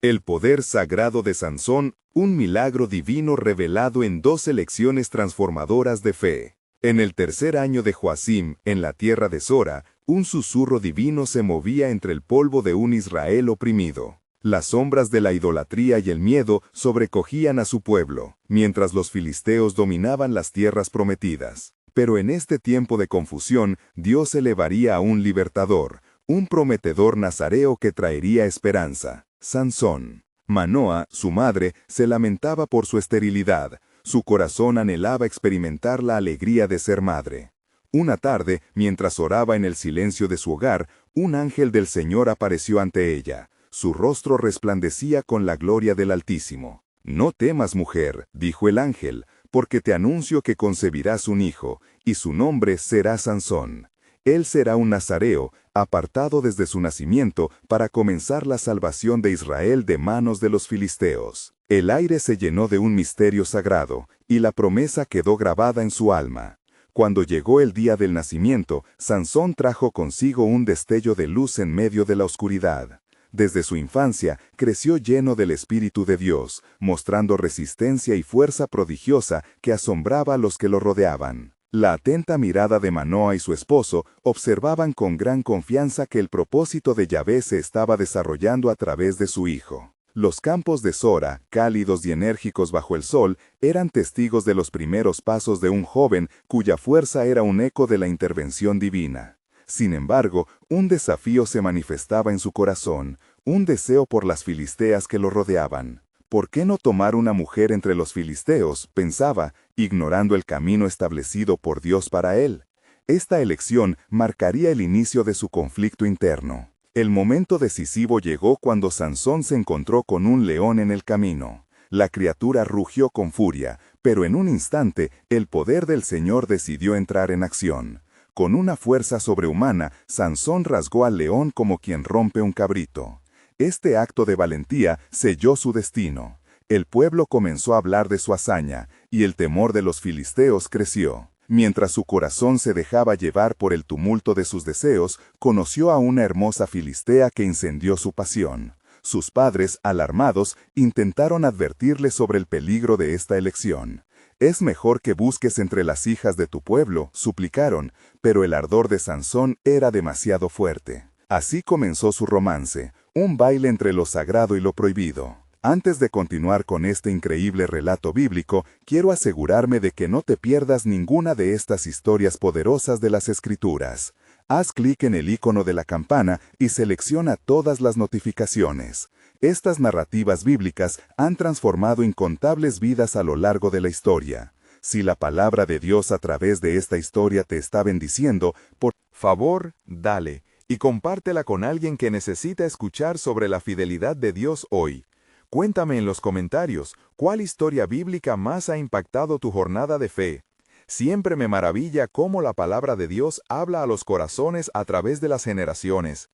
El poder sagrado de Sansón, un milagro divino revelado en 2 lecciones transformadoras de fe. En el tercer año de Joacim, en la tierra de Sora, un susurro divino se movía entre el polvo de un Israel oprimido. Las sombras de la idolatría y el miedo sobrecogían a su pueblo, mientras los filisteos dominaban las tierras prometidas. Pero en este tiempo de confusión, Dios elevaría a un libertador, un prometedor nazareo que traería esperanza. Sansón. Manoa, su madre, se lamentaba por su esterilidad. Su corazón anhelaba experimentar la alegría de ser madre. Una tarde, mientras oraba en el silencio de su hogar, un ángel del Señor apareció ante ella. Su rostro resplandecía con la gloria del Altísimo. «No temas, mujer», dijo el ángel, «porque te anuncio que concebirás un hijo, y su nombre será Sansón. Él será un nazareo, apartado desde su nacimiento para comenzar la salvación de Israel de manos de los filisteos». El aire se llenó de un misterio sagrado, y la promesa quedó grabada en su alma. Cuando llegó el día del nacimiento, Sansón trajo consigo un destello de luz en medio de la oscuridad. Desde su infancia, creció lleno del Espíritu de Dios, mostrando resistencia y fuerza prodigiosa que asombraba a los que lo rodeaban. La atenta mirada de Manoa y su esposo observaban con gran confianza que el propósito de Yahvé se estaba desarrollando a través de su hijo. Los campos de Sora, cálidos y enérgicos bajo el sol, eran testigos de los primeros pasos de un joven cuya fuerza era un eco de la intervención divina. Sin embargo, un desafío se manifestaba en su corazón, un deseo por las filisteas que lo rodeaban. ¿Por qué no tomar una mujer entre los filisteos?, pensaba, ignorando el camino establecido por Dios para él. Esta elección marcaría el inicio de su conflicto interno. El momento decisivo llegó cuando Sansón se encontró con un león en el camino. La criatura rugió con furia, pero en un instante el poder del Señor decidió entrar en acción. Con una fuerza sobrehumana, Sansón rasgó al león como quien rompe un cabrito. Este acto de valentía selló su destino. El pueblo comenzó a hablar de su hazaña, y el temor de los filisteos creció. Mientras su corazón se dejaba llevar por el tumulto de sus deseos, conoció a una hermosa filistea que incendió su pasión. Sus padres, alarmados, intentaron advertirle sobre el peligro de esta elección. «Es mejor que busques entre las hijas de tu pueblo», suplicaron, pero el ardor de Sansón era demasiado fuerte. Así comenzó su romance, un baile entre lo sagrado y lo prohibido. Antes de continuar con este increíble relato bíblico, quiero asegurarme de que no te pierdas ninguna de estas historias poderosas de las Escrituras. Haz clic en el icono de la campana y selecciona todas las notificaciones. Estas narrativas bíblicas han transformado incontables vidas a lo largo de la historia. Si la palabra de Dios a través de esta historia te está bendiciendo, por favor, dale y compártela con alguien que necesita escuchar sobre la fidelidad de Dios hoy. Cuéntame en los comentarios, ¿cuál historia bíblica más ha impactado tu jornada de fe? Siempre me maravilla cómo la palabra de Dios habla a los corazones a través de las generaciones.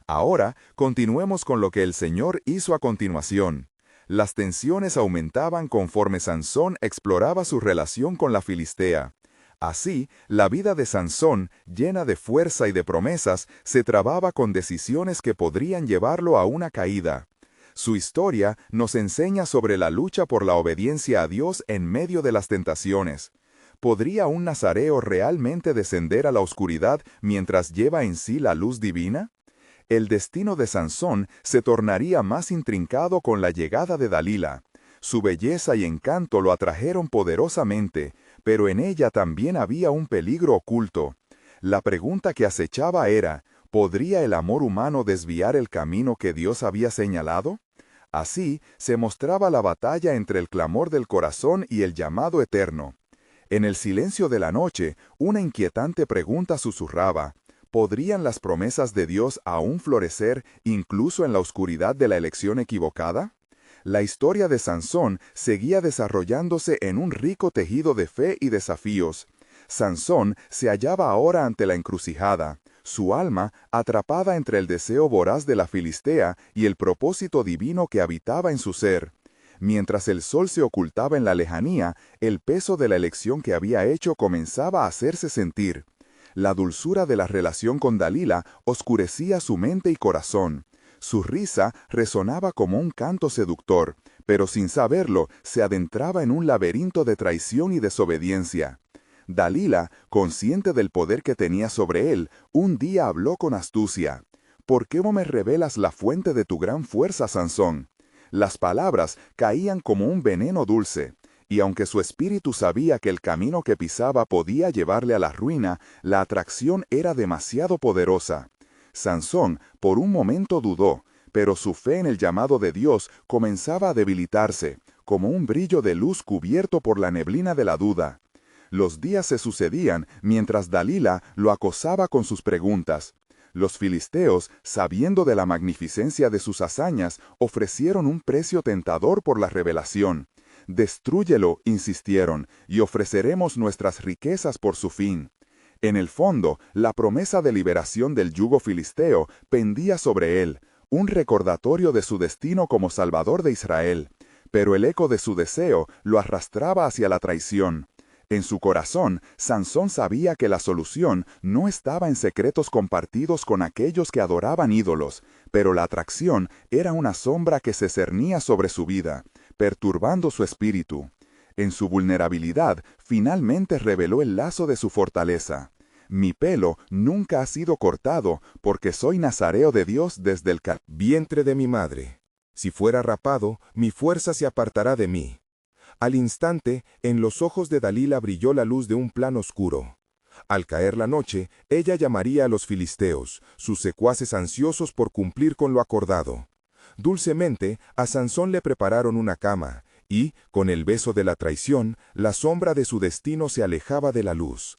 Ahora, continuemos con lo que el Señor hizo a continuación. Las tensiones aumentaban conforme Sansón exploraba su relación con la filistea. Así, la vida de Sansón, llena de fuerza y de promesas, se trababa con decisiones que podrían llevarlo a una caída. Su historia nos enseña sobre la lucha por la obediencia a Dios en medio de las tentaciones. ¿Podría un nazareo realmente descender a la oscuridad mientras lleva en sí la luz divina? El destino de Sansón se tornaría más intrincado con la llegada de Dalila. Su belleza y encanto lo atrajeron poderosamente, pero en ella también había un peligro oculto. La pregunta que acechaba era, ¿podría el amor humano desviar el camino que Dios había señalado? Así se mostraba la batalla entre el clamor del corazón y el llamado eterno. En el silencio de la noche, una inquietante pregunta susurraba, ¿podrían las promesas de Dios aún florecer incluso en la oscuridad de la elección equivocada? La historia de Sansón seguía desarrollándose en un rico tejido de fe y desafíos. Sansón se hallaba ahora ante la encrucijada, su alma atrapada entre el deseo voraz de la filistea y el propósito divino que habitaba en su ser. Mientras el sol se ocultaba en la lejanía, el peso de la elección que había hecho comenzaba a hacerse sentir. La dulzura de la relación con Dalila oscurecía su mente y corazón. Su risa resonaba como un canto seductor, pero sin saberlo se adentraba en un laberinto de traición y desobediencia. Dalila, consciente del poder que tenía sobre él, un día habló con astucia. «¿Por qué no me revelas la fuente de tu gran fuerza, Sansón?». Las palabras caían como un veneno dulce, y aunque su espíritu sabía que el camino que pisaba podía llevarle a la ruina, la atracción era demasiado poderosa. Sansón por un momento dudó, pero su fe en el llamado de Dios comenzaba a debilitarse, como un brillo de luz cubierto por la neblina de la duda. Los días se sucedían mientras Dalila lo acosaba con sus preguntas. Los filisteos, sabiendo de la magnificencia de sus hazañas, ofrecieron un precio tentador por la revelación. «Destrúyelo», insistieron, «y ofreceremos nuestras riquezas por su fin». En el fondo, la promesa de liberación del yugo filisteo pendía sobre él, un recordatorio de su destino como salvador de Israel. Pero el eco de su deseo lo arrastraba hacia la traición. En su corazón, Sansón sabía que la solución no estaba en secretos compartidos con aquellos que adoraban ídolos, pero la atracción era una sombra que se cernía sobre su vida, perturbando su espíritu. En su vulnerabilidad, finalmente reveló el lazo de su fortaleza. «Mi pelo nunca ha sido cortado, porque soy nazareo de Dios desde el vientre de mi madre. Si fuera rapado, mi fuerza se apartará de mí». Al instante, en los ojos de Dalila brilló la luz de un plan oscuro. Al caer la noche, ella llamaría a los filisteos, sus secuaces ansiosos por cumplir con lo acordado. Dulcemente, a Sansón le prepararon una cama, y, con el beso de la traición, la sombra de su destino se alejaba de la luz.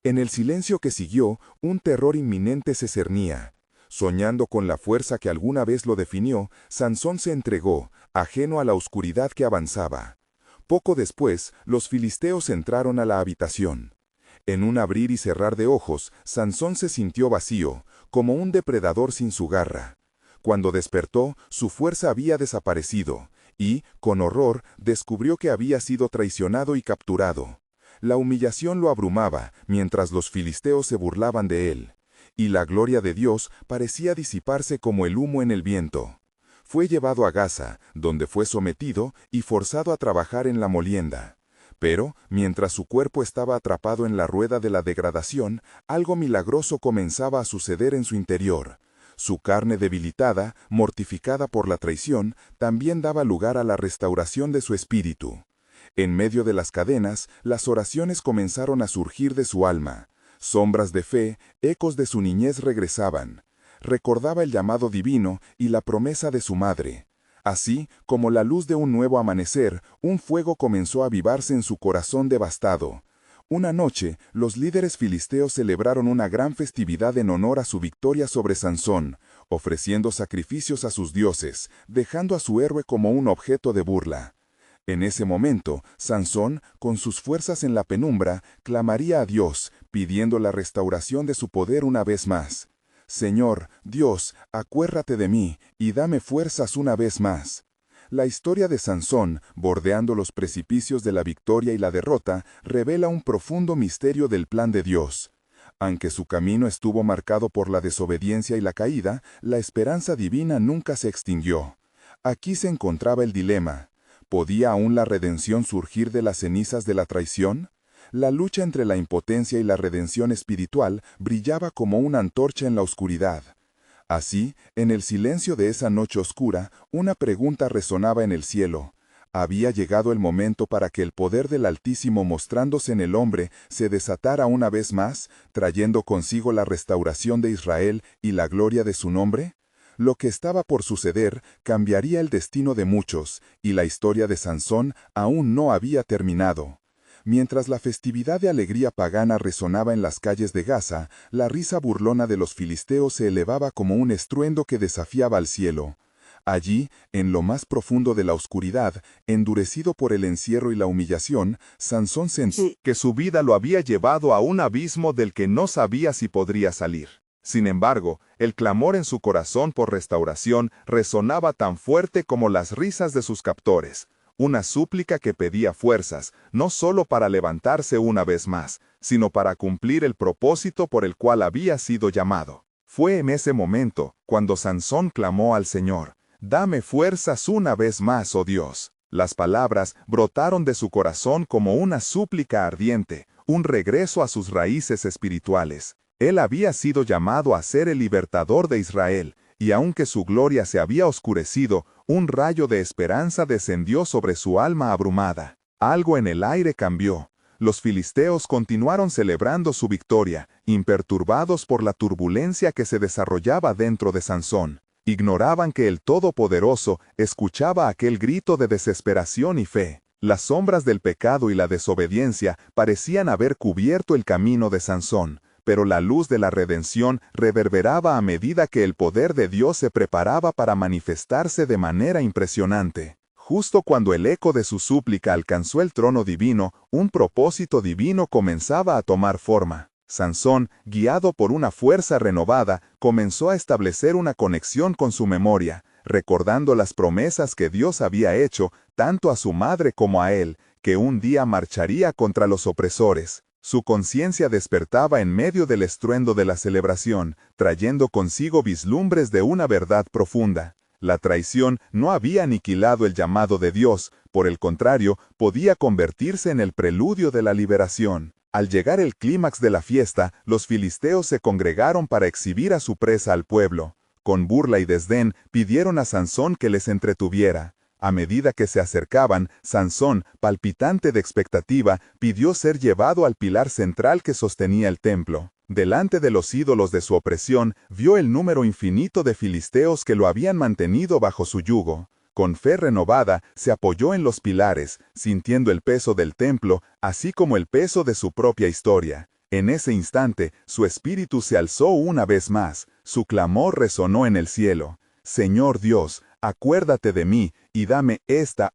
En el silencio que siguió, un terror inminente se cernía. Soñando con la fuerza que alguna vez lo definió, Sansón se entregó, ajeno a la oscuridad que avanzaba. Poco después, los filisteos entraron a la habitación. En un abrir y cerrar de ojos, Sansón se sintió vacío, como un depredador sin su garra. Cuando despertó, su fuerza había desaparecido, y, con horror, descubrió que había sido traicionado y capturado. La humillación lo abrumaba, mientras los filisteos se burlaban de él, y la gloria de Dios parecía disiparse como el humo en el viento. Fue llevado a Gaza, donde fue sometido y forzado a trabajar en la molienda. Pero, mientras su cuerpo estaba atrapado en la rueda de la degradación, algo milagroso comenzaba a suceder en su interior. Su carne debilitada, mortificada por la traición, también daba lugar a la restauración de su espíritu. En medio de las cadenas, las oraciones comenzaron a surgir de su alma. Sombras de fe, ecos de su niñez regresaban. Recordaba el llamado divino y la promesa de su madre. Así, como la luz de un nuevo amanecer, un fuego comenzó a avivarse en su corazón devastado. Una noche, los líderes filisteos celebraron una gran festividad en honor a su victoria sobre Sansón, ofreciendo sacrificios a sus dioses, dejando a su héroe como un objeto de burla. En ese momento, Sansón, con sus fuerzas en la penumbra, clamaría a Dios, pidiendo la restauración de su poder una vez más. «Señor, Dios, acuérdate de mí, y dame fuerzas una vez más». La historia de Sansón, bordeando los precipicios de la victoria y la derrota, revela un profundo misterio del plan de Dios. Aunque su camino estuvo marcado por la desobediencia y la caída, la esperanza divina nunca se extinguió. Aquí se encontraba el dilema. ¿Podía aún la redención surgir de las cenizas de la traición? La lucha entre la impotencia y la redención espiritual brillaba como una antorcha en la oscuridad. Así, en el silencio de esa noche oscura, una pregunta resonaba en el cielo. ¿Había llegado el momento para que el poder del Altísimo mostrándose en el hombre se desatara una vez más, trayendo consigo la restauración de Israel y la gloria de su nombre? Lo que estaba por suceder cambiaría el destino de muchos, y la historia de Sansón aún no había terminado. Mientras la festividad de alegría pagana resonaba en las calles de Gaza, la risa burlona de los filisteos se elevaba como un estruendo que desafiaba al cielo. Allí, en lo más profundo de la oscuridad, endurecido por el encierro y la humillación, Sansón sentía que su vida lo había llevado a un abismo del que no sabía si podría salir. Sin embargo, el clamor en su corazón por restauración resonaba tan fuerte como las risas de sus captores. Una súplica que pedía fuerzas, no solo para levantarse una vez más, sino para cumplir el propósito por el cual había sido llamado. Fue en ese momento cuando Sansón clamó al Señor: «Dame fuerzas una vez más, oh Dios». Las palabras brotaron de su corazón como una súplica ardiente, un regreso a sus raíces espirituales. Él había sido llamado a ser el libertador de Israel, y aunque su gloria se había oscurecido, un rayo de esperanza descendió sobre su alma abrumada. Algo en el aire cambió. Los filisteos continuaron celebrando su victoria, imperturbados por la turbulencia que se desarrollaba dentro de Sansón. Ignoraban que el Todopoderoso escuchaba aquel grito de desesperación y fe. Las sombras del pecado y la desobediencia parecían haber cubierto el camino de Sansón, pero la luz de la redención reverberaba a medida que el poder de Dios se preparaba para manifestarse de manera impresionante. Justo cuando el eco de su súplica alcanzó el trono divino, un propósito divino comenzaba a tomar forma. Sansón, guiado por una fuerza renovada, comenzó a establecer una conexión con su memoria, recordando las promesas que Dios había hecho tanto a su madre como a él, que un día marcharía contra los opresores. Su conciencia despertaba en medio del estruendo de la celebración, trayendo consigo vislumbres de una verdad profunda. La traición no había aniquilado el llamado de Dios, por el contrario, podía convertirse en el preludio de la liberación. Al llegar el clímax de la fiesta, los filisteos se congregaron para exhibir a su presa al pueblo. Con burla y desdén, pidieron a Sansón que les entretuviera. A medida que se acercaban, Sansón, palpitante de expectativa, pidió ser llevado al pilar central que sostenía el templo. Delante de los ídolos de su opresión, vio el número infinito de filisteos que lo habían mantenido bajo su yugo. Con fe renovada, se apoyó en los pilares, sintiendo el peso del templo, así como el peso de su propia historia. En ese instante, su espíritu se alzó una vez más, su clamor resonó en el cielo: «Señor Dios, acuérdate de mí, y dame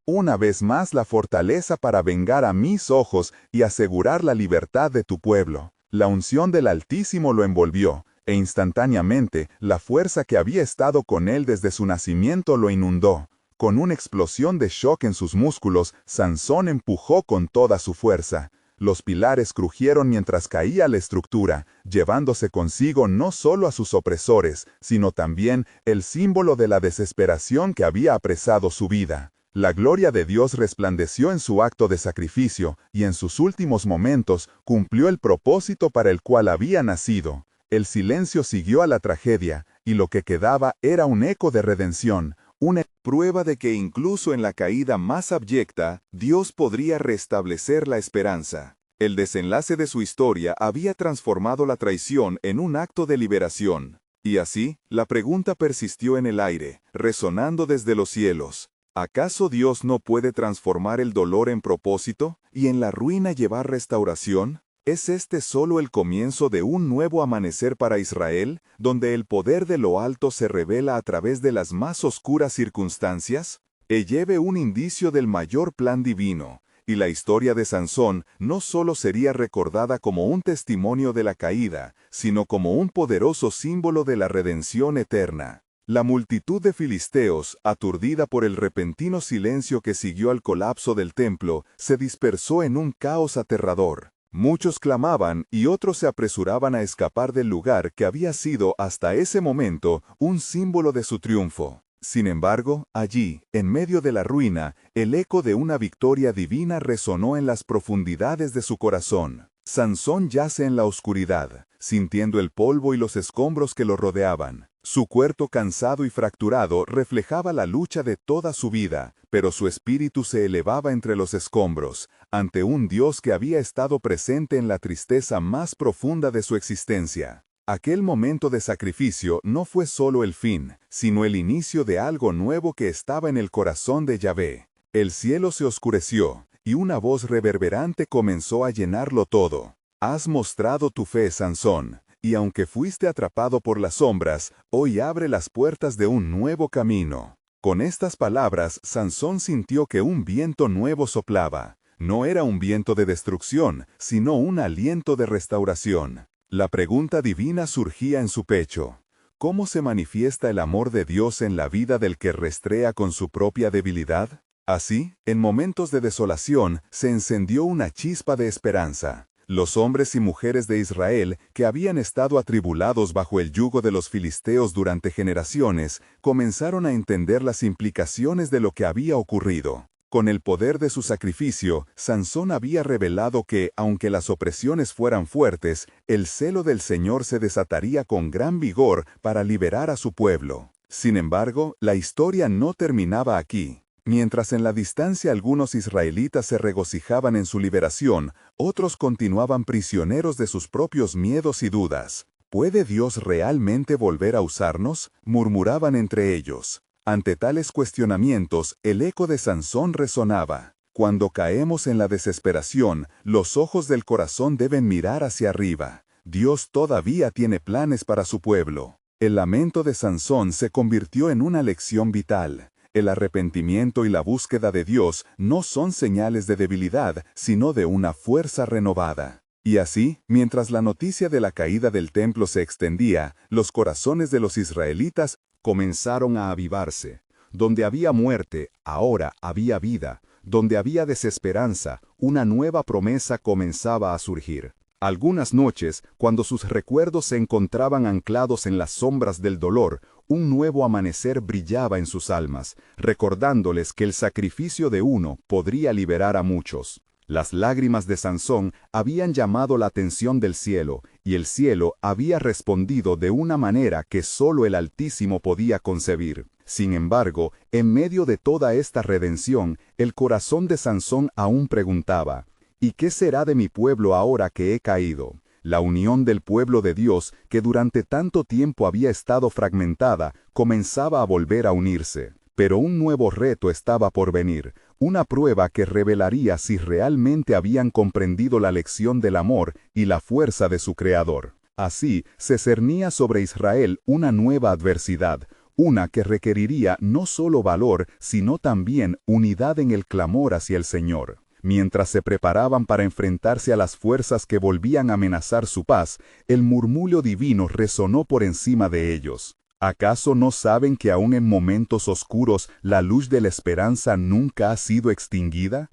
una vez más la fortaleza para vengar a mis ojos y asegurar la libertad de tu pueblo». La unción del Altísimo lo envolvió, e instantáneamente, la fuerza que había estado con él desde su nacimiento lo inundó. Con una explosión de shock en sus músculos, Sansón empujó con toda su fuerza. Los pilares crujieron mientras caía la estructura, llevándose consigo no solo a sus opresores, sino también el símbolo de la desesperación que había apresado su vida. La gloria de Dios resplandeció en su acto de sacrificio, y en sus últimos momentos cumplió el propósito para el cual había nacido. El silencio siguió a la tragedia, y lo que quedaba era un eco de redención, una prueba de que incluso en la caída más abyecta, Dios podría restablecer la esperanza. El desenlace de su historia había transformado la traición en un acto de liberación. Y así, la pregunta persistió en el aire, resonando desde los cielos: ¿acaso Dios no puede transformar el dolor en propósito, y en la ruina llevar restauración? ¿Es este solo el comienzo de un nuevo amanecer para Israel, donde el poder de lo alto se revela a través de las más oscuras circunstancias? Lleve un indicio del mayor plan divino, y la historia de Sansón no solo sería recordada como un testimonio de la caída, sino como un poderoso símbolo de la redención eterna. La multitud de filisteos, aturdida por el repentino silencio que siguió al colapso del templo, se dispersó en un caos aterrador. Muchos clamaban y otros se apresuraban a escapar del lugar que había sido hasta ese momento un símbolo de su triunfo. Sin embargo, allí, en medio de la ruina, el eco de una victoria divina resonó en las profundidades de su corazón. Sansón yace en la oscuridad, sintiendo el polvo y los escombros que lo rodeaban. Su cuerpo cansado y fracturado reflejaba la lucha de toda su vida, pero su espíritu se elevaba entre los escombros, ante un Dios que había estado presente en la tristeza más profunda de su existencia. Aquel momento de sacrificio no fue solo el fin, sino el inicio de algo nuevo que estaba en el corazón de Yahvé. El cielo se oscureció, y una voz reverberante comenzó a llenarlo todo. «Has mostrado tu fe, Sansón, y aunque fuiste atrapado por las sombras, hoy abre las puertas de un nuevo camino». Con estas palabras, Sansón sintió que un viento nuevo soplaba. No era un viento de destrucción, sino un aliento de restauración. La pregunta divina surgía en su pecho: ¿cómo se manifiesta el amor de Dios en la vida del que rastrea con su propia debilidad? Así, en momentos de desolación, se encendió una chispa de esperanza. Los hombres y mujeres de Israel, que habían estado atribulados bajo el yugo de los filisteos durante generaciones, comenzaron a entender las implicaciones de lo que había ocurrido. Con el poder de su sacrificio, Sansón había revelado que, aunque las opresiones fueran fuertes, el celo del Señor se desataría con gran vigor para liberar a su pueblo. Sin embargo, la historia no terminaba aquí. Mientras en la distancia algunos israelitas se regocijaban en su liberación, otros continuaban prisioneros de sus propios miedos y dudas. ¿Puede Dios realmente volver a usarnos?, murmuraban entre ellos. Ante tales cuestionamientos, el eco de Sansón resonaba. Cuando caemos en la desesperación, los ojos del corazón deben mirar hacia arriba. Dios todavía tiene planes para su pueblo. El lamento de Sansón se convirtió en una lección vital. El arrepentimiento y la búsqueda de Dios no son señales de debilidad, sino de una fuerza renovada. Y así, mientras la noticia de la caída del templo se extendía, los corazones de los israelitas comenzaron a avivarse. Donde había muerte, ahora había vida. Donde había desesperanza, una nueva promesa comenzaba a surgir. Algunas noches, cuando sus recuerdos se encontraban anclados en las sombras del dolor, un nuevo amanecer brillaba en sus almas, recordándoles que el sacrificio de uno podría liberar a muchos. Las lágrimas de Sansón habían llamado la atención del cielo, y el cielo había respondido de una manera que solo el Altísimo podía concebir. Sin embargo, en medio de toda esta redención, el corazón de Sansón aún preguntaba: ¿y qué será de mi pueblo ahora que he caído? La unión del pueblo de Dios, que durante tanto tiempo había estado fragmentada, comenzaba a volver a unirse. Pero un nuevo reto estaba por venir, una prueba que revelaría si realmente habían comprendido la lección del amor y la fuerza de su Creador. Así, se cernía sobre Israel una nueva adversidad, una que requeriría no solo valor, sino también unidad en el clamor hacia el Señor. Mientras se preparaban para enfrentarse a las fuerzas que volvían a amenazar su paz, el murmullo divino resonó por encima de ellos. ¿Acaso no saben que aún en momentos oscuros la luz de la esperanza nunca ha sido extinguida?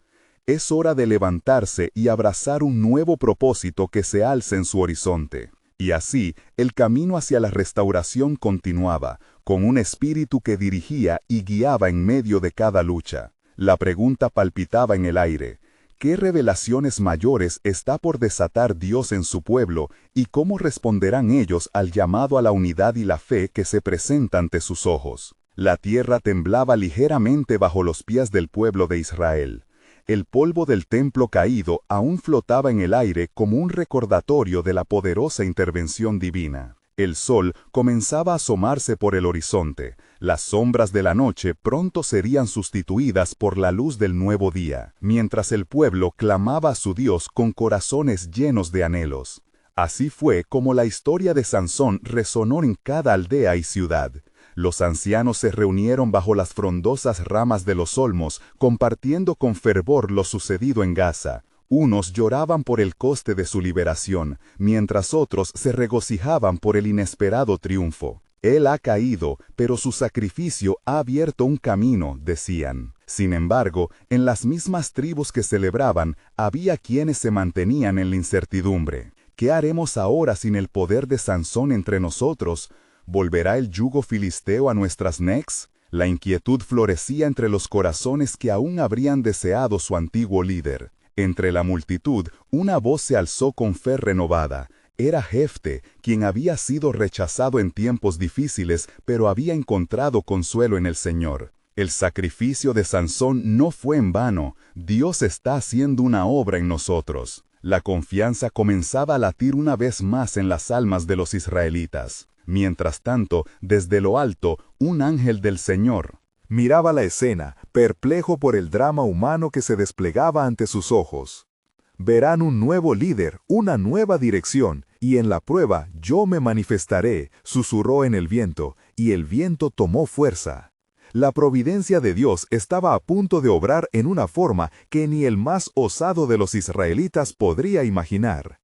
Es hora de levantarse y abrazar un nuevo propósito que se alza en su horizonte. Y así, el camino hacia la restauración continuaba, con un espíritu que dirigía y guiaba en medio de cada lucha. La pregunta palpitaba en el aire: ¿qué revelaciones mayores está por desatar Dios en su pueblo y cómo responderán ellos al llamado a la unidad y la fe que se presenta ante sus ojos? La tierra temblaba ligeramente bajo los pies del pueblo de Israel. El polvo del templo caído aún flotaba en el aire como un recordatorio de la poderosa intervención divina. El sol comenzaba a asomarse por el horizonte. Las sombras de la noche pronto serían sustituidas por la luz del nuevo día, mientras el pueblo clamaba a su Dios con corazones llenos de anhelos. Así fue como la historia de Sansón resonó en cada aldea y ciudad. Los ancianos se reunieron bajo las frondosas ramas de los olmos, compartiendo con fervor lo sucedido en Gaza. Unos lloraban por el coste de su liberación, mientras otros se regocijaban por el inesperado triunfo. Él ha caído, pero su sacrificio ha abierto un camino, decían. Sin embargo, en las mismas tribus que celebraban, había quienes se mantenían en la incertidumbre. ¿Qué haremos ahora sin el poder de Sansón entre nosotros? ¿Volverá el yugo filisteo a nuestras necks? La inquietud florecía entre los corazones que aún habrían deseado su antiguo líder. Entre la multitud, una voz se alzó con fe renovada. Era Jefte, quien había sido rechazado en tiempos difíciles, pero había encontrado consuelo en el Señor. El sacrificio de Sansón no fue en vano. Dios está haciendo una obra en nosotros. La confianza comenzaba a latir una vez más en las almas de los israelitas. Mientras tanto, desde lo alto, un ángel del Señor miraba la escena, perplejo por el drama humano que se desplegaba ante sus ojos. Verán un nuevo líder, una nueva dirección, y en la prueba yo me manifestaré, susurró en el viento, y el viento tomó fuerza. La providencia de Dios estaba a punto de obrar en una forma que ni el más osado de los israelitas podría imaginar.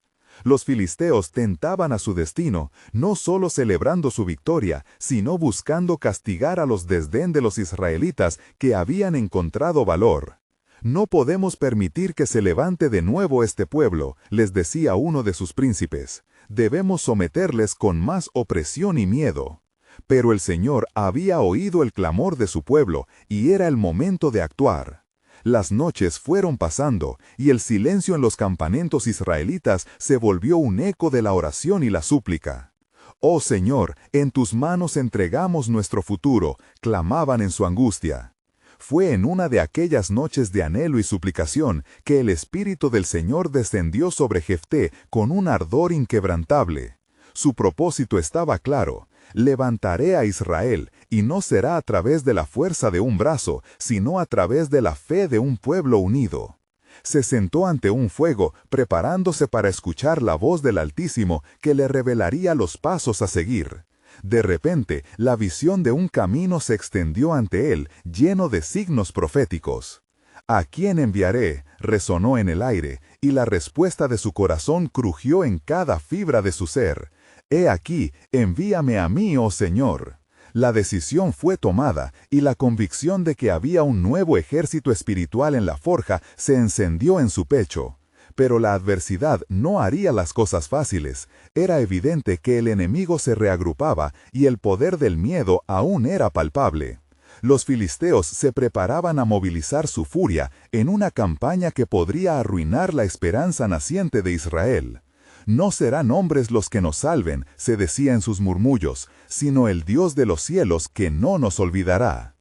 Los filisteos tentaban a su destino, no solo celebrando su victoria, sino buscando castigar a los desdén de los israelitas que habían encontrado valor. «No podemos permitir que se levante de nuevo este pueblo», les decía uno de sus príncipes. «Debemos someterles con más opresión y miedo». Pero el Señor había oído el clamor de su pueblo y era el momento de actuar. Las noches fueron pasando y el silencio en los campamentos israelitas se volvió un eco de la oración y la súplica. «Oh Señor, en tus manos entregamos nuestro futuro», clamaban en su angustia. Fue en una de aquellas noches de anhelo y suplicación que el Espíritu del Señor descendió sobre Jefté con un ardor inquebrantable. Su propósito estaba claro: levantaré a Israel, y no será a través de la fuerza de un brazo, sino a través de la fe de un pueblo unido. Se sentó ante un fuego, preparándose para escuchar la voz del Altísimo que le revelaría los pasos a seguir. De repente, la visión de un camino se extendió ante él, lleno de signos proféticos. «¿A quién enviaré?», resonó en el aire, y la respuesta de su corazón crujió en cada fibra de su ser. «He aquí, envíame a mí, oh Señor». La decisión fue tomada, y la convicción de que había un nuevo ejército espiritual en la forja se encendió en su pecho. Pero la adversidad no haría las cosas fáciles. Era evidente que el enemigo se reagrupaba y el poder del miedo aún era palpable. Los filisteos se preparaban a movilizar su furia en una campaña que podría arruinar la esperanza naciente de Israel. «No serán hombres los que nos salven», se decía en sus murmullos, «sino el Dios de los cielos que no nos olvidará».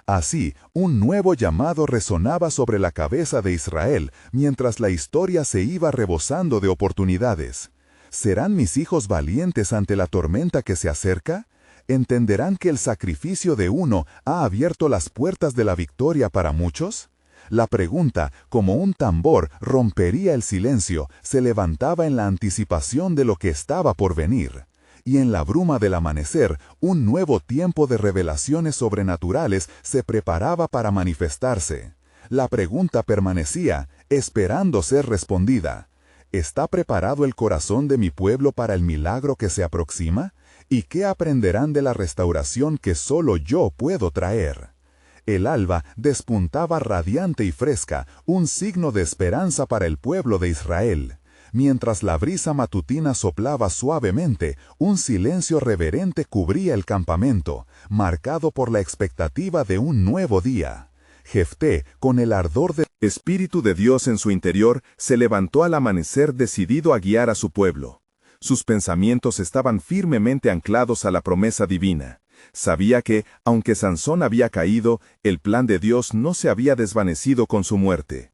Así, un nuevo llamado resonaba sobre la cabeza de Israel, mientras la historia se iba rebosando de oportunidades. ¿Serán mis hijos valientes ante la tormenta que se acerca? ¿Entenderán que el sacrificio de uno ha abierto las puertas de la victoria para muchos? La pregunta, como un tambor, rompería el silencio, se levantaba en la anticipación de lo que estaba por venir. Y en la bruma del amanecer, un nuevo tiempo de revelaciones sobrenaturales se preparaba para manifestarse. La pregunta permanecía, esperando ser respondida. ¿Está preparado el corazón de mi pueblo para el milagro que se aproxima? ¿Y qué aprenderán de la restauración que solo yo puedo traer? El alba despuntaba radiante y fresca, un signo de esperanza para el pueblo de Israel. Mientras la brisa matutina soplaba suavemente, un silencio reverente cubría el campamento, marcado por la expectativa de un nuevo día. Jefté, con el ardor del Espíritu de Dios en su interior, se levantó al amanecer decidido a guiar a su pueblo. Sus pensamientos estaban firmemente anclados a la promesa divina. Sabía que, aunque Sansón había caído, el plan de Dios no se había desvanecido con su muerte.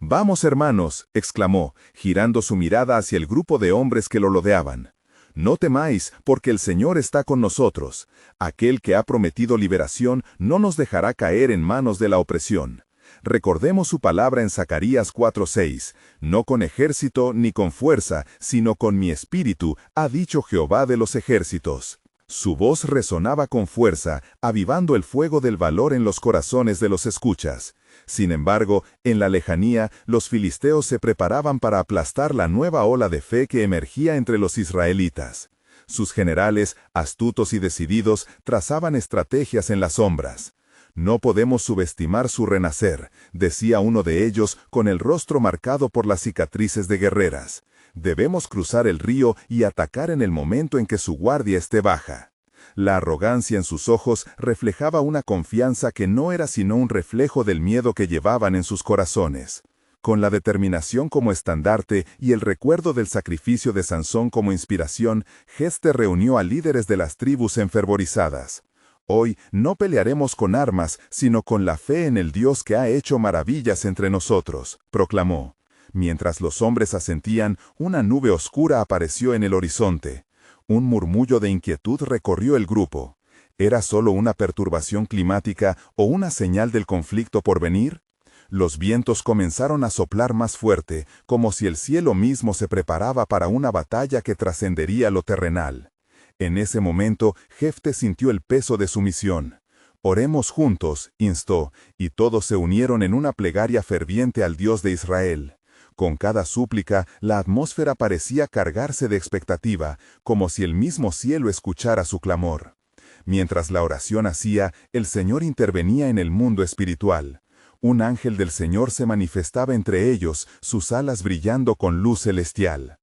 «Vamos, hermanos», exclamó, girando su mirada hacia el grupo de hombres que lo rodeaban. «No temáis, porque el Señor está con nosotros. Aquel que ha prometido liberación no nos dejará caer en manos de la opresión». Recordemos su palabra en Zacarías 4:6, «No con ejército ni con fuerza, sino con mi espíritu, ha dicho Jehová de los ejércitos». Su voz resonaba con fuerza, avivando el fuego del valor en los corazones de los escuchas. Sin embargo, en la lejanía, los filisteos se preparaban para aplastar la nueva ola de fe que emergía entre los israelitas. Sus generales, astutos y decididos, trazaban estrategias en las sombras. «No podemos subestimar su renacer», decía uno de ellos con el rostro marcado por las cicatrices de guerreras. «Debemos cruzar el río y atacar en el momento en que su guardia esté baja». La arrogancia en sus ojos reflejaba una confianza que no era sino un reflejo del miedo que llevaban en sus corazones. Con la determinación como estandarte y el recuerdo del sacrificio de Sansón como inspiración, Jefté reunió a líderes de las tribus enfervorizadas. «Hoy no pelearemos con armas, sino con la fe en el Dios que ha hecho maravillas entre nosotros», proclamó. Mientras los hombres asentían, una nube oscura apareció en el horizonte. Un murmullo de inquietud recorrió el grupo. ¿Era solo una perturbación climática o una señal del conflicto por venir? Los vientos comenzaron a soplar más fuerte, como si el cielo mismo se preparaba para una batalla que trascendería lo terrenal. En ese momento, Jefté sintió el peso de su misión. «Oremos juntos», instó, y todos se unieron en una plegaria ferviente al Dios de Israel. Con cada súplica, la atmósfera parecía cargarse de expectativa, como si el mismo cielo escuchara su clamor. Mientras la oración hacía, el Señor intervenía en el mundo espiritual. Un ángel del Señor se manifestaba entre ellos, sus alas brillando con luz celestial.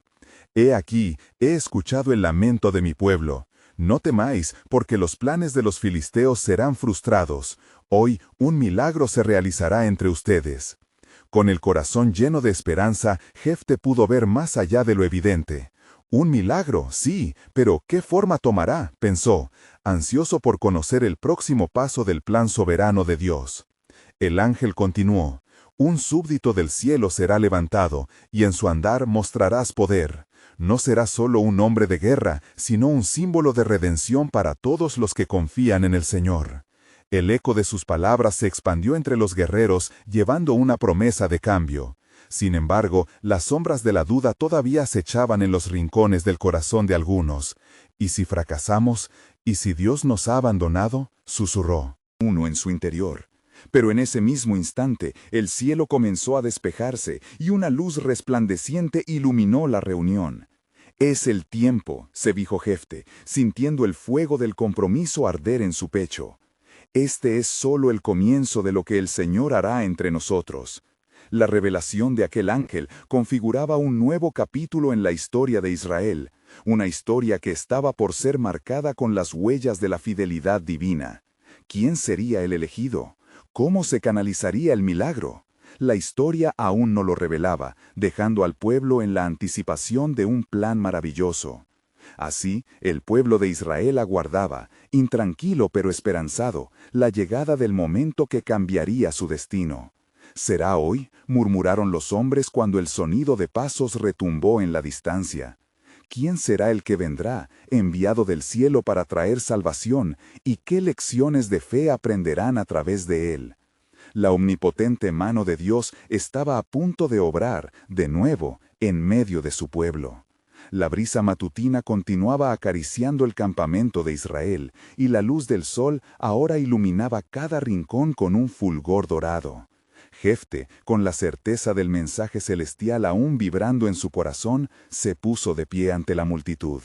He aquí, he escuchado el lamento de mi pueblo. No temáis, porque los planes de los filisteos serán frustrados. Hoy un milagro se realizará entre ustedes. Con el corazón lleno de esperanza, Jefte pudo ver más allá de lo evidente. Un milagro, sí, pero ¿qué forma tomará?, pensó, ansioso por conocer el próximo paso del plan soberano de Dios. El ángel continuó: un súbdito del cielo será levantado, y en su andar mostrarás poder. No será solo un hombre de guerra, sino un símbolo de redención para todos los que confían en el Señor. El eco de sus palabras se expandió entre los guerreros, llevando una promesa de cambio. Sin embargo, las sombras de la duda todavía acechaban en los rincones del corazón de algunos. ¿Y si fracasamos? ¿Y si Dios nos ha abandonado?, susurró uno en su interior. Pero en ese mismo instante, el cielo comenzó a despejarse y una luz resplandeciente iluminó la reunión. «Es el tiempo», se dijo Jefte, sintiendo el fuego del compromiso arder en su pecho. «Este es solo el comienzo de lo que el Señor hará entre nosotros». La revelación de aquel ángel configuraba un nuevo capítulo en la historia de Israel, una historia que estaba por ser marcada con las huellas de la fidelidad divina. ¿Quién sería el elegido? ¿Cómo se canalizaría el milagro? La historia aún no lo revelaba, dejando al pueblo en la anticipación de un plan maravilloso. Así, el pueblo de Israel aguardaba, intranquilo pero esperanzado, la llegada del momento que cambiaría su destino. «¿Será hoy?», murmuraron los hombres cuando el sonido de pasos retumbó en la distancia. ¿Quién será el que vendrá, enviado del cielo para traer salvación, y qué lecciones de fe aprenderán a través de él? La omnipotente mano de Dios estaba a punto de obrar, de nuevo, en medio de su pueblo. La brisa matutina continuaba acariciando el campamento de Israel, y la luz del sol ahora iluminaba cada rincón con un fulgor dorado. Jefte, con la certeza del mensaje celestial aún vibrando en su corazón, se puso de pie ante la multitud.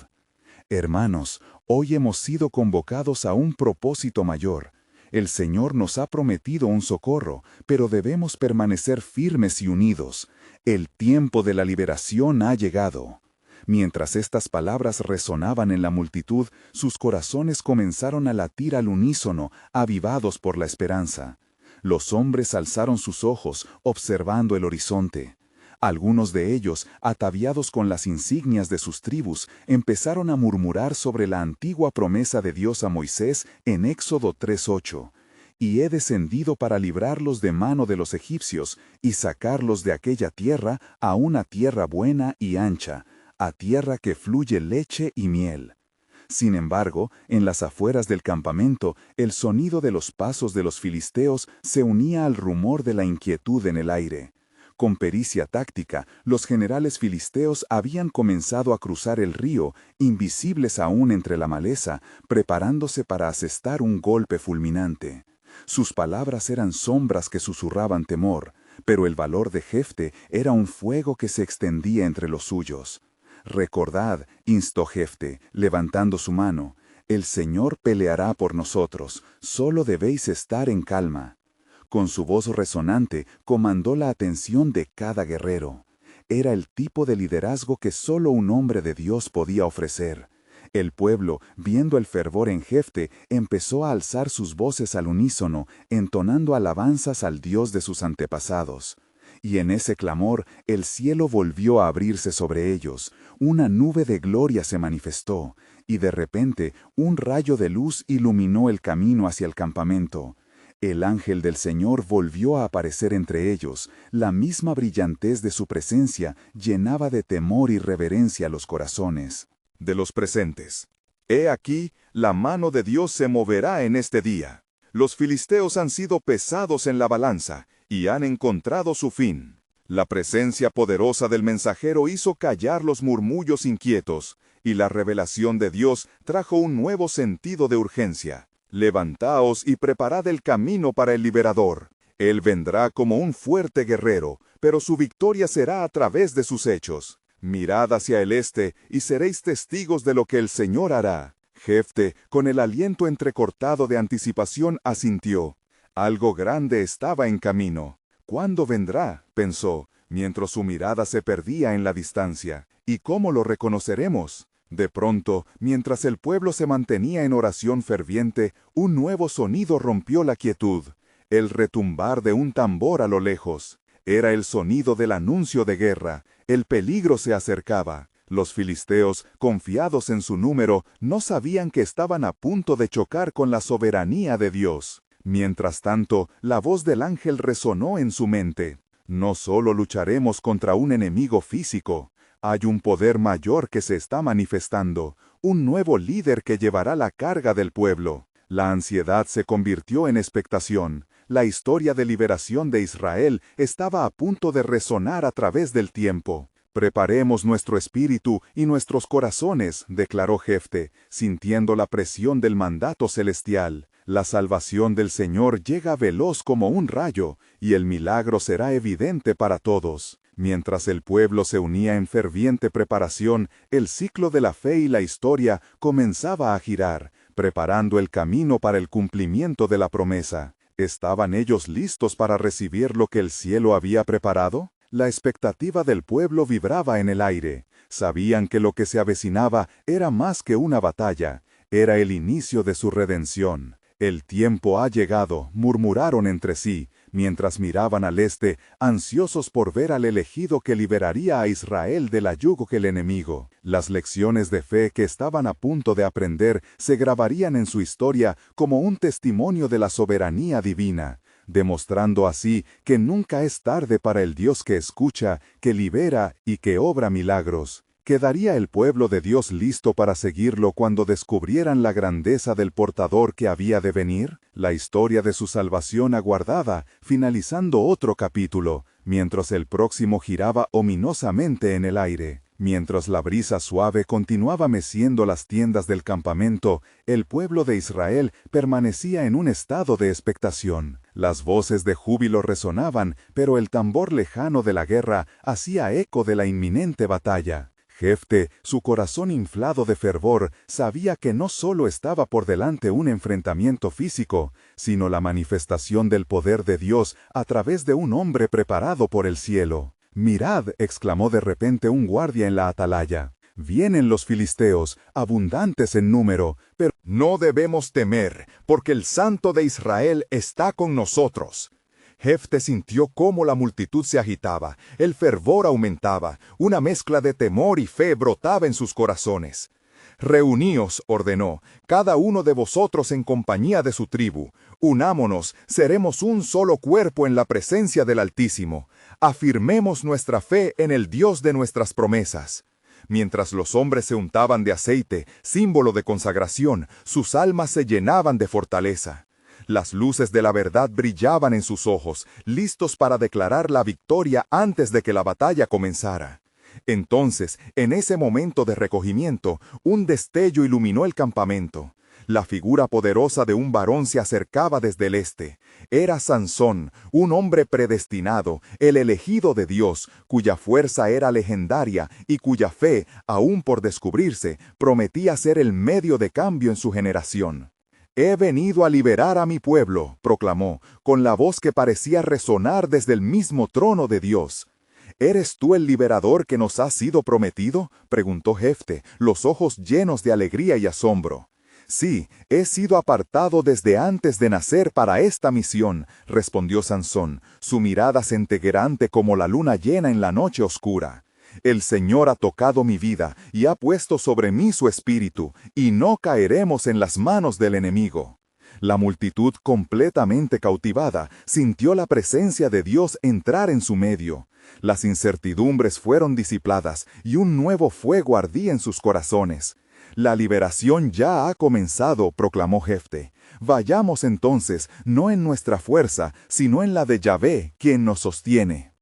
«Hermanos, hoy hemos sido convocados a un propósito mayor. El Señor nos ha prometido un socorro, pero debemos permanecer firmes y unidos. El tiempo de la liberación ha llegado». Mientras estas palabras resonaban en la multitud, sus corazones comenzaron a latir al unísono, avivados por la esperanza. Los hombres alzaron sus ojos, observando el horizonte. Algunos de ellos, ataviados con las insignias de sus tribus, empezaron a murmurar sobre la antigua promesa de Dios a Moisés en Éxodo 3:8. «Y he descendido para librarlos de mano de los egipcios, y sacarlos de aquella tierra a una tierra buena y ancha, a tierra que fluye leche y miel». Sin embargo, en las afueras del campamento, el sonido de los pasos de los filisteos se unía al rumor de la inquietud en el aire. Con pericia táctica, los generales filisteos habían comenzado a cruzar el río, invisibles aún entre la maleza, preparándose para asestar un golpe fulminante. Sus palabras eran sombras que susurraban temor, pero el valor de Jefte era un fuego que se extendía entre los suyos. «Recordad», instó Jefte, levantando su mano, «el Señor peleará por nosotros, solo debéis estar en calma». Con su voz resonante, comandó la atención de cada guerrero. Era el tipo de liderazgo que solo un hombre de Dios podía ofrecer. El pueblo, viendo el fervor en Jefte, empezó a alzar sus voces al unísono, entonando alabanzas al Dios de sus antepasados. Y en ese clamor, el cielo volvió a abrirse sobre ellos, una nube de gloria se manifestó, y de repente un rayo de luz iluminó el camino hacia el campamento. El ángel del Señor volvió a aparecer entre ellos, la misma brillantez de su presencia llenaba de temor y reverencia los corazones de los presentes. «He aquí, la mano de Dios se moverá en este día. Los filisteos han sido pesados en la balanza, y han encontrado su fin». La presencia poderosa del mensajero hizo callar los murmullos inquietos, y la revelación de Dios trajo un nuevo sentido de urgencia. «Levantaos y preparad el camino para el liberador. Él vendrá como un fuerte guerrero, pero su victoria será a través de sus hechos. Mirad hacia el este y seréis testigos de lo que el Señor hará». Jefte, con el aliento entrecortado de anticipación, asintió. Algo grande estaba en camino. ¿Cuándo vendrá?, pensó, mientras su mirada se perdía en la distancia. ¿Y cómo lo reconoceremos? De pronto, mientras el pueblo se mantenía en oración ferviente, un nuevo sonido rompió la quietud. El retumbar de un tambor a lo lejos. Era el sonido del anuncio de guerra. El peligro se acercaba. Los filisteos, confiados en su número, no sabían que estaban a punto de chocar con la soberanía de Dios. Mientras tanto, la voz del ángel resonó en su mente. No solo lucharemos contra un enemigo físico. Hay un poder mayor que se está manifestando, un nuevo líder que llevará la carga del pueblo. La ansiedad se convirtió en expectación. La historia de liberación de Israel estaba a punto de resonar a través del tiempo. «Preparemos nuestro espíritu y nuestros corazones», declaró Jefte, sintiendo la presión del mandato celestial. La salvación del Señor llega veloz como un rayo, y el milagro será evidente para todos. Mientras el pueblo se unía en ferviente preparación, el ciclo de la fe y la historia comenzaba a girar, preparando el camino para el cumplimiento de la promesa. ¿Estaban ellos listos para recibir lo que el cielo había preparado? La expectativa del pueblo vibraba en el aire. Sabían que lo que se avecinaba era más que una batalla, era el inicio de su redención. «El tiempo ha llegado», murmuraron entre sí, mientras miraban al este, ansiosos por ver al elegido que liberaría a Israel del yugo del enemigo. Las lecciones de fe que estaban a punto de aprender se grabarían en su historia como un testimonio de la soberanía divina, demostrando así que nunca es tarde para el Dios que escucha, que libera y que obra milagros. ¿Quedaría el pueblo de Dios listo para seguirlo cuando descubrieran la grandeza del portador que había de venir? La historia de su salvación aguardaba, finalizando otro capítulo, mientras el próximo giraba ominosamente en el aire. Mientras la brisa suave continuaba meciendo las tiendas del campamento, el pueblo de Israel permanecía en un estado de expectación. Las voces de júbilo resonaban, pero el tambor lejano de la guerra hacía eco de la inminente batalla. Jefte, su corazón inflado de fervor, sabía que no solo estaba por delante un enfrentamiento físico, sino la manifestación del poder de Dios a través de un hombre preparado por el cielo. «Mirad», exclamó de repente un guardia en la atalaya. «Vienen los filisteos, abundantes en número, pero no debemos temer, porque el Santo de Israel está con nosotros». Jefte sintió cómo la multitud se agitaba, el fervor aumentaba, una mezcla de temor y fe brotaba en sus corazones. «Reuníos», ordenó, «cada uno de vosotros en compañía de su tribu. Unámonos, seremos un solo cuerpo en la presencia del Altísimo. Afirmemos nuestra fe en el Dios de nuestras promesas». Mientras los hombres se untaban de aceite, símbolo de consagración, sus almas se llenaban de fortaleza. Las luces de la verdad brillaban en sus ojos, listos para declarar la victoria antes de que la batalla comenzara. Entonces, en ese momento de recogimiento, un destello iluminó el campamento. La figura poderosa de un varón se acercaba desde el este. Era Sansón, un hombre predestinado, el elegido de Dios, cuya fuerza era legendaria y cuya fe, aún por descubrirse, prometía ser el medio de cambio en su generación. «He venido a liberar a mi pueblo», proclamó, con la voz que parecía resonar desde el mismo trono de Dios. «¿Eres tú el liberador que nos ha sido prometido?», preguntó Jefte, los ojos llenos de alegría y asombro. «Sí, he sido apartado desde antes de nacer para esta misión», respondió Sansón, su mirada centelleante como la luna llena en la noche oscura. «El Señor ha tocado mi vida y ha puesto sobre mí su espíritu, y no caeremos en las manos del enemigo». La multitud, completamente cautivada, sintió la presencia de Dios entrar en su medio. Las incertidumbres fueron disipadas y un nuevo fuego ardía en sus corazones. «La liberación ya ha comenzado», proclamó Jefte. «Vayamos entonces, no en nuestra fuerza, sino en la de Yahvé, quien nos sostiene».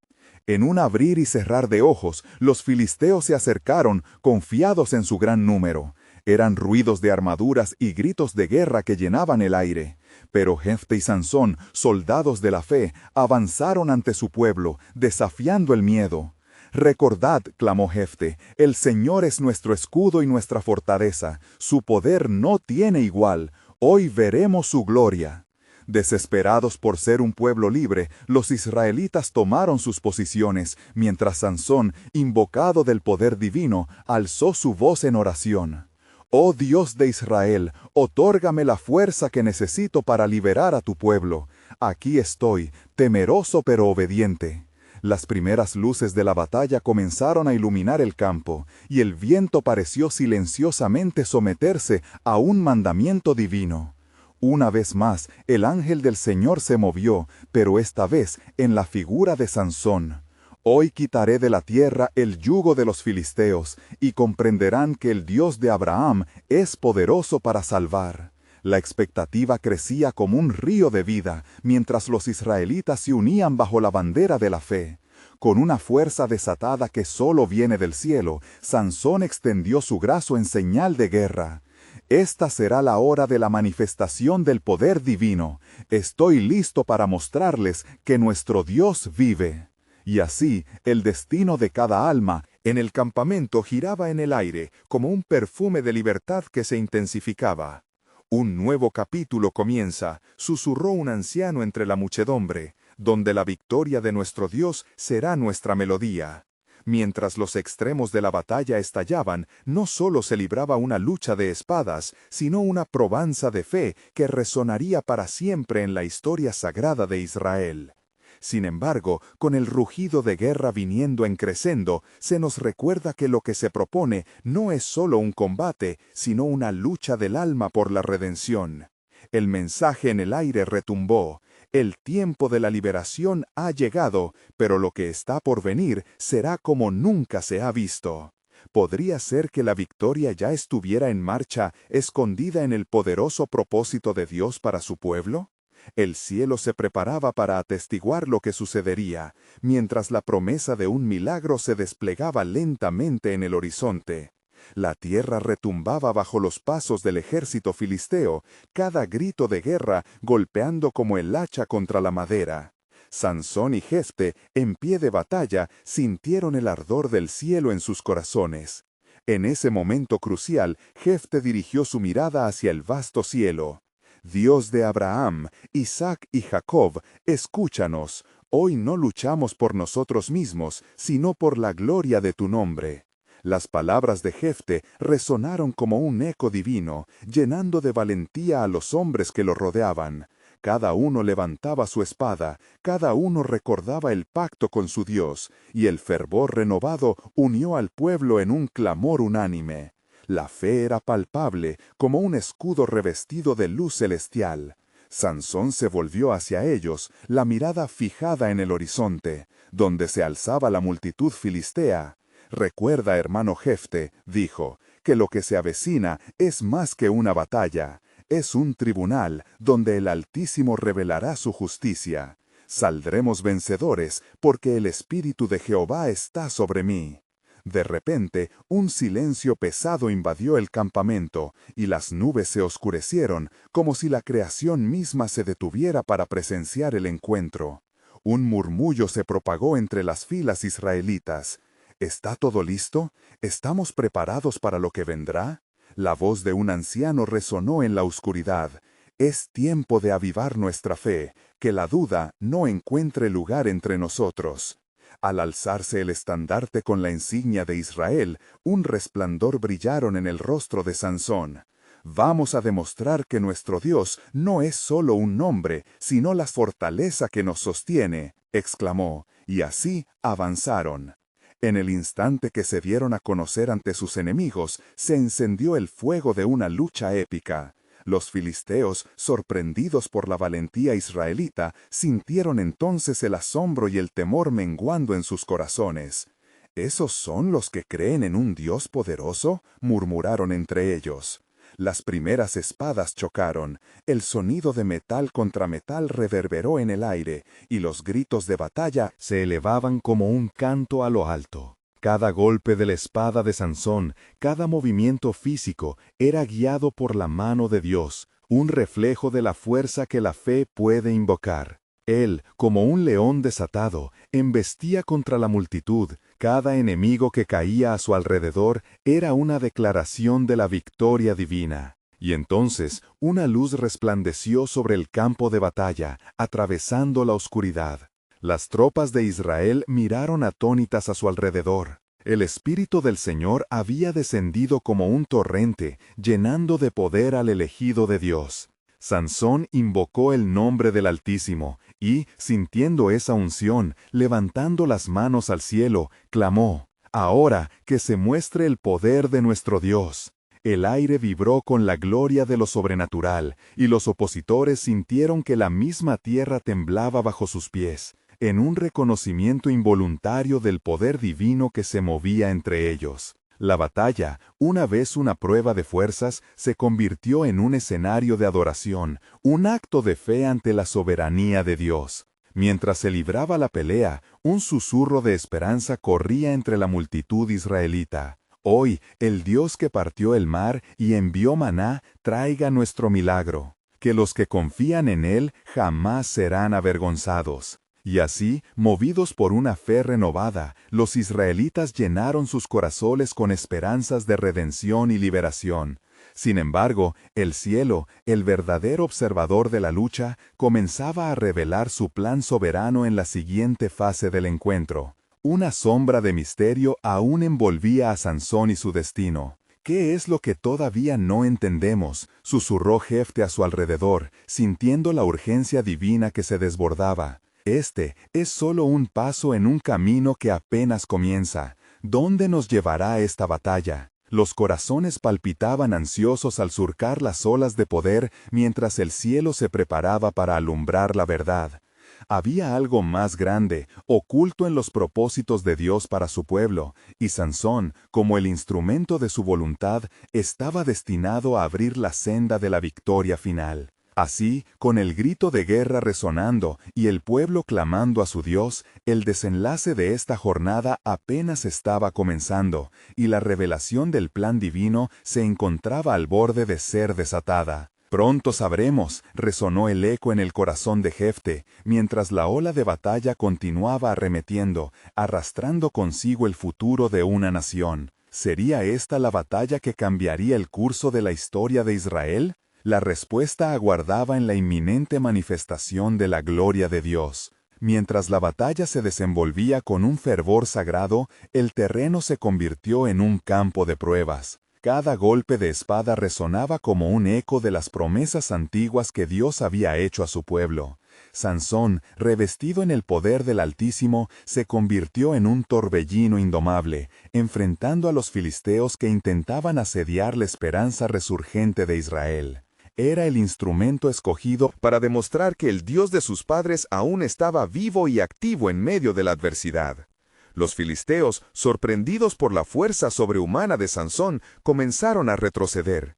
En un abrir y cerrar de ojos, los filisteos se acercaron, confiados en su gran número. Eran ruidos de armaduras y gritos de guerra que llenaban el aire. Pero Jefte y Sansón, soldados de la fe, avanzaron ante su pueblo, desafiando el miedo. «Recordad», clamó Jefte, «el Señor es nuestro escudo y nuestra fortaleza. Su poder no tiene igual. Hoy veremos su gloria». Desesperados por ser un pueblo libre, los israelitas tomaron sus posiciones, mientras Sansón, invocado del poder divino, alzó su voz en oración. «Oh Dios de Israel, otórgame la fuerza que necesito para liberar a tu pueblo. Aquí estoy, temeroso pero obediente». Las primeras luces de la batalla comenzaron a iluminar el campo, y el viento pareció silenciosamente someterse a un mandamiento divino. Una vez más, el ángel del Señor se movió, pero esta vez en la figura de Sansón. «Hoy quitaré de la tierra el yugo de los filisteos, y comprenderán que el Dios de Abraham es poderoso para salvar». La expectativa crecía como un río de vida, mientras los israelitas se unían bajo la bandera de la fe. Con una fuerza desatada que solo viene del cielo, Sansón extendió su brazo en señal de guerra. «Esta será la hora de la manifestación del poder divino. Estoy listo para mostrarles que nuestro Dios vive». Y así, el destino de cada alma en el campamento giraba en el aire, como un perfume de libertad que se intensificaba. «Un nuevo capítulo comienza», susurró un anciano entre la muchedumbre, «donde la victoria de nuestro Dios será nuestra melodía». Mientras los extremos de la batalla estallaban, no solo se libraba una lucha de espadas, sino una probanza de fe que resonaría para siempre en la historia sagrada de Israel. Sin embargo, con el rugido de guerra viniendo en crescendo, se nos recuerda que lo que se propone no es solo un combate, sino una lucha del alma por la redención. El mensaje en el aire retumbó. El tiempo de la liberación ha llegado, pero lo que está por venir será como nunca se ha visto. ¿Podría ser que la victoria ya estuviera en marcha, escondida en el poderoso propósito de Dios para su pueblo? El cielo se preparaba para atestiguar lo que sucedería, mientras la promesa de un milagro se desplegaba lentamente en el horizonte. La tierra retumbaba bajo los pasos del ejército filisteo, cada grito de guerra golpeando como el hacha contra la madera. Sansón y Jefte, en pie de batalla, sintieron el ardor del cielo en sus corazones. En ese momento crucial, Jefte dirigió su mirada hacia el vasto cielo. «Dios de Abraham, Isaac y Jacob, escúchanos. Hoy no luchamos por nosotros mismos, sino por la gloria de tu nombre». Las palabras de Jefte resonaron como un eco divino, llenando de valentía a los hombres que lo rodeaban. Cada uno levantaba su espada, cada uno recordaba el pacto con su Dios, y el fervor renovado unió al pueblo en un clamor unánime. La fe era palpable, como un escudo revestido de luz celestial. Sansón se volvió hacia ellos, la mirada fijada en el horizonte, donde se alzaba la multitud filistea. «Recuerda, hermano Jefte», dijo, «que lo que se avecina es más que una batalla. Es un tribunal donde el Altísimo revelará su justicia. Saldremos vencedores porque el Espíritu de Jehová está sobre mí». De repente, un silencio pesado invadió el campamento, y las nubes se oscurecieron, como si la creación misma se detuviera para presenciar el encuentro. Un murmullo se propagó entre las filas israelitas. ¿Está todo listo? ¿Estamos preparados para lo que vendrá? La voz de un anciano resonó en la oscuridad. Es tiempo de avivar nuestra fe, que la duda no encuentre lugar entre nosotros. Al alzarse el estandarte con la insignia de Israel, un resplandor brillaron en el rostro de Sansón. «Vamos a demostrar que nuestro Dios no es solo un nombre, sino la fortaleza que nos sostiene», exclamó, y así avanzaron. En el instante que se dieron a conocer ante sus enemigos, se encendió el fuego de una lucha épica. Los filisteos, sorprendidos por la valentía israelita, sintieron entonces el asombro y el temor menguando en sus corazones. «¿Esos son los que creen en un Dios poderoso?», murmuraron entre ellos. Las primeras espadas chocaron, el sonido de metal contra metal reverberó en el aire, y los gritos de batalla se elevaban como un canto a lo alto. Cada golpe de la espada de Sansón, cada movimiento físico, era guiado por la mano de Dios, un reflejo de la fuerza que la fe puede invocar. Él, como un león desatado, embestía contra la multitud. Cada enemigo que caía a su alrededor era una declaración de la victoria divina. Y entonces una luz resplandeció sobre el campo de batalla, atravesando la oscuridad. Las tropas de Israel miraron atónitas a su alrededor. El Espíritu del Señor había descendido como un torrente, llenando de poder al elegido de Dios. Sansón invocó el nombre del Altísimo, y, sintiendo esa unción, levantando las manos al cielo, clamó: «Ahora que se muestre el poder de nuestro Dios». El aire vibró con la gloria de lo sobrenatural, y los opositores sintieron que la misma tierra temblaba bajo sus pies, en un reconocimiento involuntario del poder divino que se movía entre ellos. La batalla, una vez una prueba de fuerzas, se convirtió en un escenario de adoración, un acto de fe ante la soberanía de Dios. Mientras se libraba la pelea, un susurro de esperanza corría entre la multitud israelita. Hoy, el Dios que partió el mar y envió maná, traiga nuestro milagro. Que los que confían en Él jamás serán avergonzados. Y así, movidos por una fe renovada, los israelitas llenaron sus corazones con esperanzas de redención y liberación. Sin embargo, el cielo, el verdadero observador de la lucha, comenzaba a revelar su plan soberano en la siguiente fase del encuentro. Una sombra de misterio aún envolvía a Sansón y su destino. «¿Qué es lo que todavía no entendemos?», susurró Jefte a su alrededor, sintiendo la urgencia divina que se desbordaba. «Este es solo un paso en un camino que apenas comienza. ¿Dónde nos llevará esta batalla?». Los corazones palpitaban ansiosos al surcar las olas de poder mientras el cielo se preparaba para alumbrar la verdad. Había algo más grande, oculto en los propósitos de Dios para su pueblo, y Sansón, como el instrumento de su voluntad, estaba destinado a abrir la senda de la victoria final. Así, con el grito de guerra resonando y el pueblo clamando a su Dios, el desenlace de esta jornada apenas estaba comenzando, y la revelación del plan divino se encontraba al borde de ser desatada. «Pronto sabremos», resonó el eco en el corazón de Jefte, mientras la ola de batalla continuaba arremetiendo, arrastrando consigo el futuro de una nación. ¿Sería esta la batalla que cambiaría el curso de la historia de Israel? La respuesta aguardaba en la inminente manifestación de la gloria de Dios. Mientras la batalla se desenvolvía con un fervor sagrado, el terreno se convirtió en un campo de pruebas. Cada golpe de espada resonaba como un eco de las promesas antiguas que Dios había hecho a su pueblo. Sansón, revestido en el poder del Altísimo, se convirtió en un torbellino indomable, enfrentando a los filisteos que intentaban asediar la esperanza resurgente de Israel. Era el instrumento escogido para demostrar que el Dios de sus padres aún estaba vivo y activo en medio de la adversidad. Los filisteos, sorprendidos por la fuerza sobrehumana de Sansón, comenzaron a retroceder.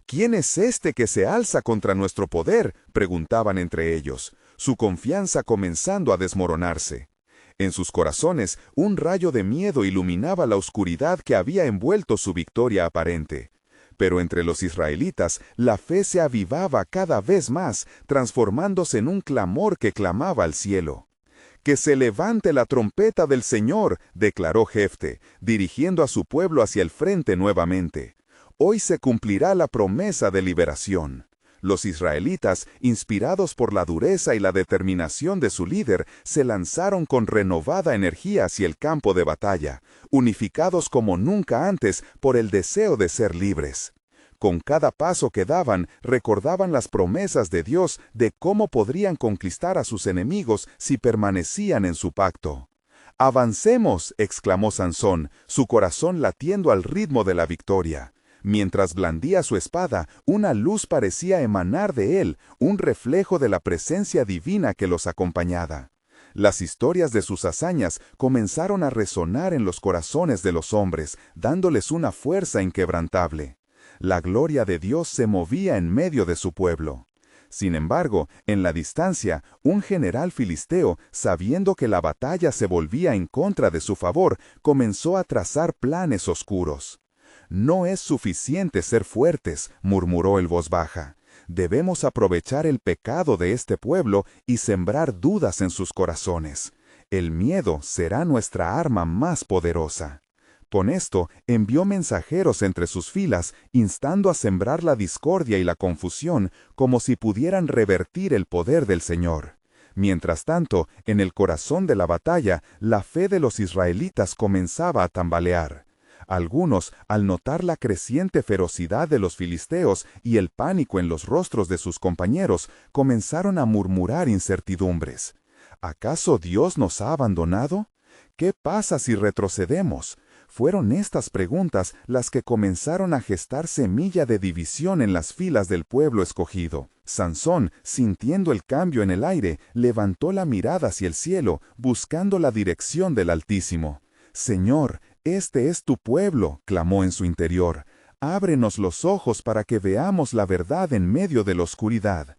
«¿Quién es este que se alza contra nuestro poder?», preguntaban entre ellos, su confianza comenzando a desmoronarse. En sus corazones, un rayo de miedo iluminaba la oscuridad que había envuelto su victoria aparente. Pero entre los israelitas, la fe se avivaba cada vez más, transformándose en un clamor que clamaba al cielo. «Que se levante la trompeta del Señor», declaró Jefte, dirigiendo a su pueblo hacia el frente nuevamente. «Hoy se cumplirá la promesa de liberación». Los israelitas, inspirados por la dureza y la determinación de su líder, se lanzaron con renovada energía hacia el campo de batalla, unificados como nunca antes por el deseo de ser libres. Con cada paso que daban, recordaban las promesas de Dios de cómo podrían conquistar a sus enemigos si permanecían en su pacto. «¡Avancemos!», exclamó Sansón, su corazón latiendo al ritmo de la victoria. Mientras blandía su espada, una luz parecía emanar de él, un reflejo de la presencia divina que los acompañaba. Las historias de sus hazañas comenzaron a resonar en los corazones de los hombres, dándoles una fuerza inquebrantable. La gloria de Dios se movía en medio de su pueblo. Sin embargo, en la distancia, un general filisteo, sabiendo que la batalla se volvía en contra de su favor, comenzó a trazar planes oscuros. «No es suficiente ser fuertes», murmuró en voz baja. «Debemos aprovechar el pecado de este pueblo y sembrar dudas en sus corazones. El miedo será nuestra arma más poderosa». Con esto, envió mensajeros entre sus filas, instando a sembrar la discordia y la confusión, como si pudieran revertir el poder del Señor. Mientras tanto, en el corazón de la batalla, la fe de los israelitas comenzaba a tambalear. Algunos, al notar la creciente ferocidad de los filisteos y el pánico en los rostros de sus compañeros, comenzaron a murmurar incertidumbres. ¿Acaso Dios nos ha abandonado? ¿Qué pasa si retrocedemos? Fueron estas preguntas las que comenzaron a gestar semilla de división en las filas del pueblo escogido. Sansón, sintiendo el cambio en el aire, levantó la mirada hacia el cielo, buscando la dirección del Altísimo. «Señor, este es tu pueblo», clamó en su interior. «Ábrenos los ojos para que veamos la verdad en medio de la oscuridad».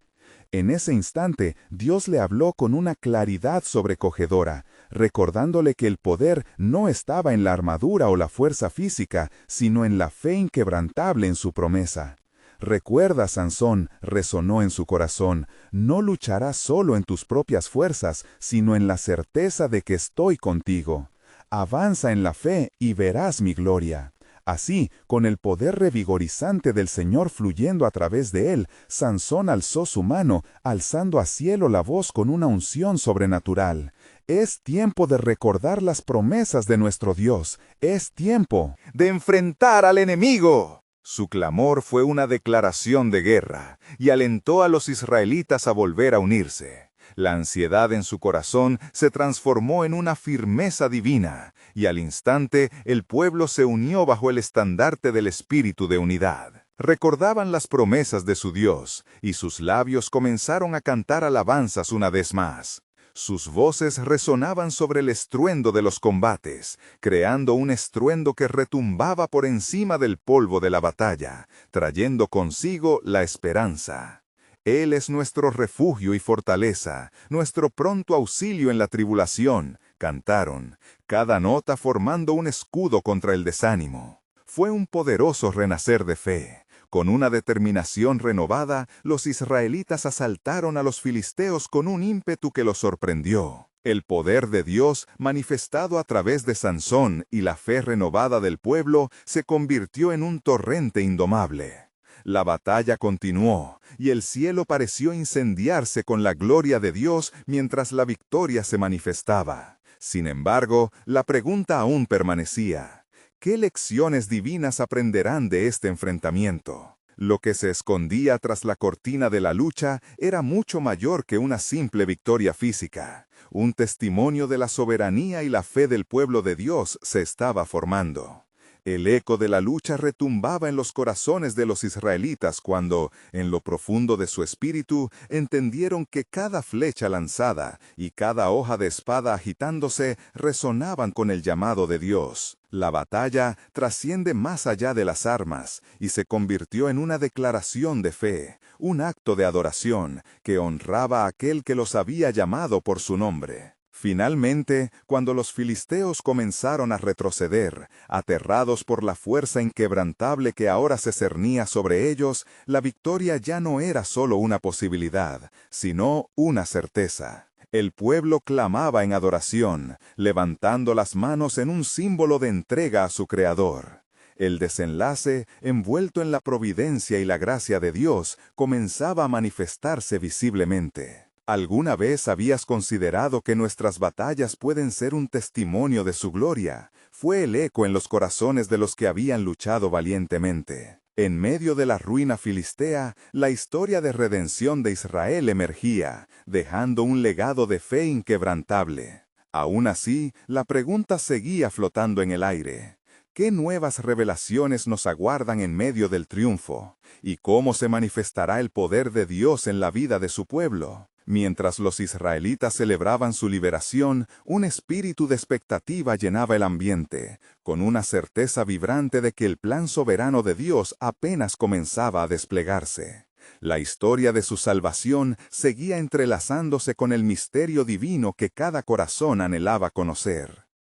En ese instante, Dios le habló con una claridad sobrecogedora, recordándole que el poder no estaba en la armadura o la fuerza física, sino en la fe inquebrantable en su promesa. «Recuerda, Sansón», resonó en su corazón, «no lucharás solo en tus propias fuerzas, sino en la certeza de que estoy contigo. Avanza en la fe y verás mi gloria». Así, con el poder revigorizante del Señor fluyendo a través de él, Sansón alzó su mano, alzando a cielo la voz con una unción sobrenatural. Es tiempo de recordar las promesas de nuestro Dios. Es tiempo de enfrentar al enemigo. Su clamor fue una declaración de guerra y alentó a los israelitas a volver a unirse. La ansiedad en su corazón se transformó en una firmeza divina, y al instante el pueblo se unió bajo el estandarte del espíritu de unidad. Recordaban las promesas de su Dios, y sus labios comenzaron a cantar alabanzas una vez más. Sus voces resonaban sobre el estruendo de los combates, creando un estruendo que retumbaba por encima del polvo de la batalla, trayendo consigo la esperanza. Él es nuestro refugio y fortaleza, nuestro pronto auxilio en la tribulación, cantaron, cada nota formando un escudo contra el desánimo. Fue un poderoso renacer de fe. Con una determinación renovada, los israelitas asaltaron a los filisteos con un ímpetu que los sorprendió. El poder de Dios, manifestado a través de Sansón y la fe renovada del pueblo, se convirtió en un torrente indomable. La batalla continuó, y el cielo pareció incendiarse con la gloria de Dios mientras la victoria se manifestaba. Sin embargo, la pregunta aún permanecía. ¿Qué lecciones divinas aprenderán de este enfrentamiento? Lo que se escondía tras la cortina de la lucha era mucho mayor que una simple victoria física. Un testimonio de la soberanía y la fe del pueblo de Dios se estaba formando. El eco de la lucha retumbaba en los corazones de los israelitas cuando, en lo profundo de su espíritu, entendieron que cada flecha lanzada y cada hoja de espada agitándose resonaban con el llamado de Dios. La batalla trasciende más allá de las armas y se convirtió en una declaración de fe, un acto de adoración que honraba a aquel que los había llamado por su nombre. Finalmente, cuando los filisteos comenzaron a retroceder, aterrados por la fuerza inquebrantable que ahora se cernía sobre ellos, la victoria ya no era solo una posibilidad, sino una certeza. El pueblo clamaba en adoración, levantando las manos en un símbolo de entrega a su Creador. El desenlace, envuelto en la providencia y la gracia de Dios, comenzaba a manifestarse visiblemente. ¿Alguna vez habías considerado que nuestras batallas pueden ser un testimonio de su gloria? Fue el eco en los corazones de los que habían luchado valientemente. En medio de la ruina filistea, la historia de redención de Israel emergía, dejando un legado de fe inquebrantable. Aún así, la pregunta seguía flotando en el aire. ¿Qué nuevas revelaciones nos aguardan en medio del triunfo? ¿Y cómo se manifestará el poder de Dios en la vida de su pueblo? Mientras los israelitas celebraban su liberación, un espíritu de expectativa llenaba el ambiente, con una certeza vibrante de que el plan soberano de Dios apenas comenzaba a desplegarse. La historia de su salvación seguía entrelazándose con el misterio divino que cada corazón anhelaba conocer.